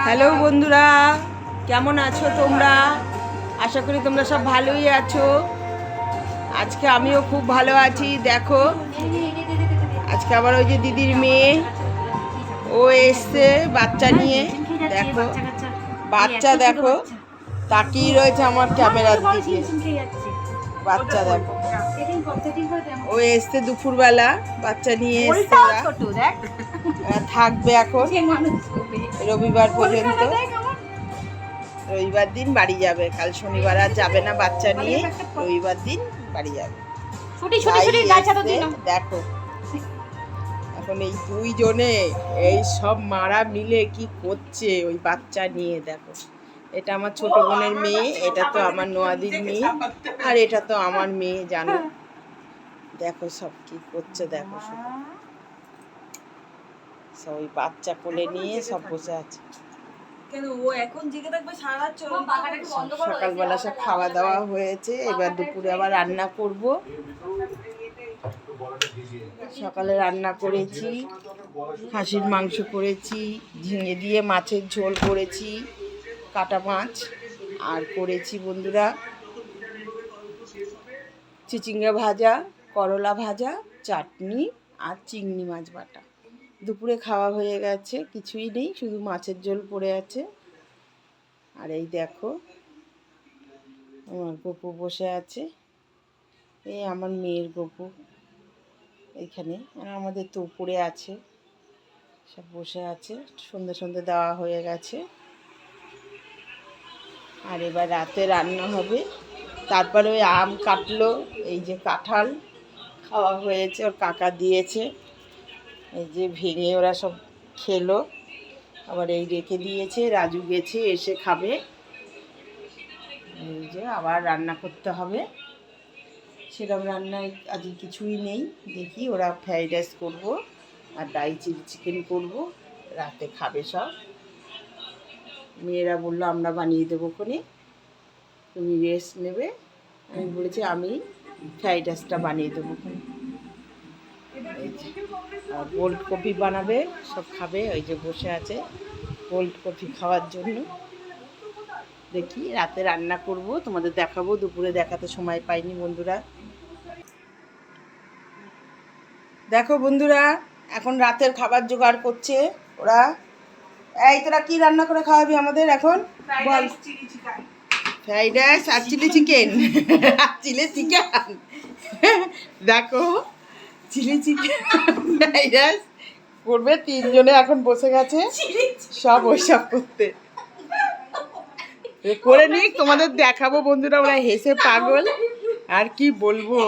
Hello বন্ধুরা, কেমন আছো তোমরা? আশা করি তোমরা সব ভালোই আছো। আজকে আমিও খুব ভালো আছি। দেখো আজকে আবার ওই যে দিদির মেয়ে ও এসছে বাচ্চা নিয়ে। দেখো বাচ্চা, দেখো তাকিয়ে রয়েছে আমার ক্যামেরার দিকে। বাচ্চা দেখো, ও এসছে দুপুরবেলা, বাচ্চা নিয়ে এসছে। থাকবে এখন রবিবার পর্যন্ত। রবিবার দিন বাড়ি যাবে, কাল শনিবার আর যাবে না বাচ্চা নিয়ে। রবিবার দিন বাড়ি যাবে। দেখো এখন এই দুইজনে এই সব মারা মিলে কি করছে ওই বাচ্চা নিয়ে। দেখো এটা আমার ছোট বোনের মেয়ে, এটা তো আমার নোয়াদির মেয়ে, আর এটা তো আমার মেয়ে। জানো দেখো সব কি করছে, দেখো শুধু সব ওই বাচ্চা কোলে নিয়ে সব বসে আছে। সকালবেলা সব খাওয়া দাওয়া হয়েছে, এবার দুপুরে আবার রান্না করব। সকালে রান্না করেছি, খাসির মাংস করেছি, ঝিঙে দিয়ে মাছের ঝোল করেছি, কাটা মাছ, আর করেছি বন্ধুরা চিচিঙ্গা ভাজা, করলা ভাজা, চাটনি আর চিংড়ি মাছ বাটা। দুপুরে খাওয়া হয়ে গেছে, কিছুই নেই, শুধু মাছের ঝোল পড়ে আছে। আর এই দেখো আমার গপু বসে আছে, এই আমার মেয়ের গপু এইখানে। আর আমাদের তো উপরে আছে, সব বসে আছে। সন্ধ্যে সন্ধ্যে দেওয়া হয়ে গেছে, আর এবার রাতে রান্না হবে। তারপরে ওই আম কাটলো, এই যে কাঁঠাল খাওয়া হয়েছে, ওর কাকা দিয়েছে, এই যে ভেঙে ওরা সব খেলো। আবার এই রেখে দিয়েছে, রাজু গেছে এসে খাবে। এই যে আবার রান্না করতে হবে, সেরকম রান্নায় আজকে কিছুই নেই। দেখি ওরা ফ্রাইড রাইস করবো আর ডাই চিলি চিকেন করবো, রাতে খাবে সব। মেয়েরা বললো আমরা বানিয়ে দেবো কোনে, তুমি রেস্ট নেবে। আমি বলেছি আমি ফ্রাইড রাইসটা বানিয়ে দেবো কোনে। আর কোল্ড কফি বানাবে, সব খাবে। ওই যে বসে আছে কোল্ড কফি খাওয়ার জন্য। দেখি রাতে রান্না করব, তোমাদের দেখাবো। দুপুরে দেখাতে সময় পাইনি বন্ধুরা। দেখো বন্ধুরা, এখন রাতের খাবার জোগাড় করছে ওরা। এই তোরা কি রান্না করে খাওয়াবি আমাদের এখন বল? ফ্রাইড রাইস আর চিলি চিকেন। চিলি চিকেন দেখো, চিলি চিকেন ফ্রাইড রাইস করবে। তিনজনে এখন বসে গেছে সব ওইসব করতে। করে নিক, তোমাদের দেখাবো বন্ধুরা। ওরা হেসে পাগল, আর কি বলবো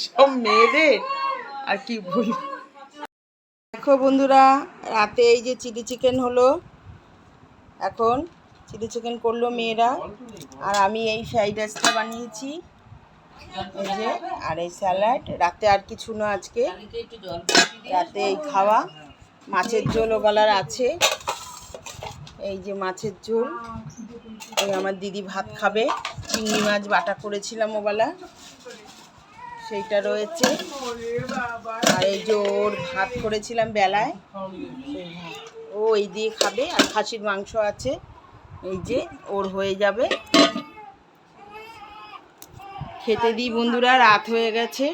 সব মেয়েদের, আর কি বলবো। দেখো বন্ধুরা, রাতে এই যে চিলি চিকেন হলো, এখন চিলি চিকেন করলো মেয়েরা, আর আমি এই ফ্রাইড রাইসটা বানিয়েছি এই যে, আর এই স্যালাড। রাতে আর কিছু না আজকে, রাতে এই খাওয়া। মাছের ঝোল ওবেলার আছে, এই যে মাছের ঝোল। ওই আমার দিদি ভাত খাবে, চিংড়ি মাছ বাটা করেছিলাম ওবেলা, সেইটা রয়েছে। আর এই যে ওর ভাত করেছিলাম বেলায়, সেই ভাত ও এই দিয়ে খাবে। আর খাসির মাংস আছে, এই যে ওর হয়ে যাবে। খেতে দিই বন্ধুরা, রাত হয়ে গেছে।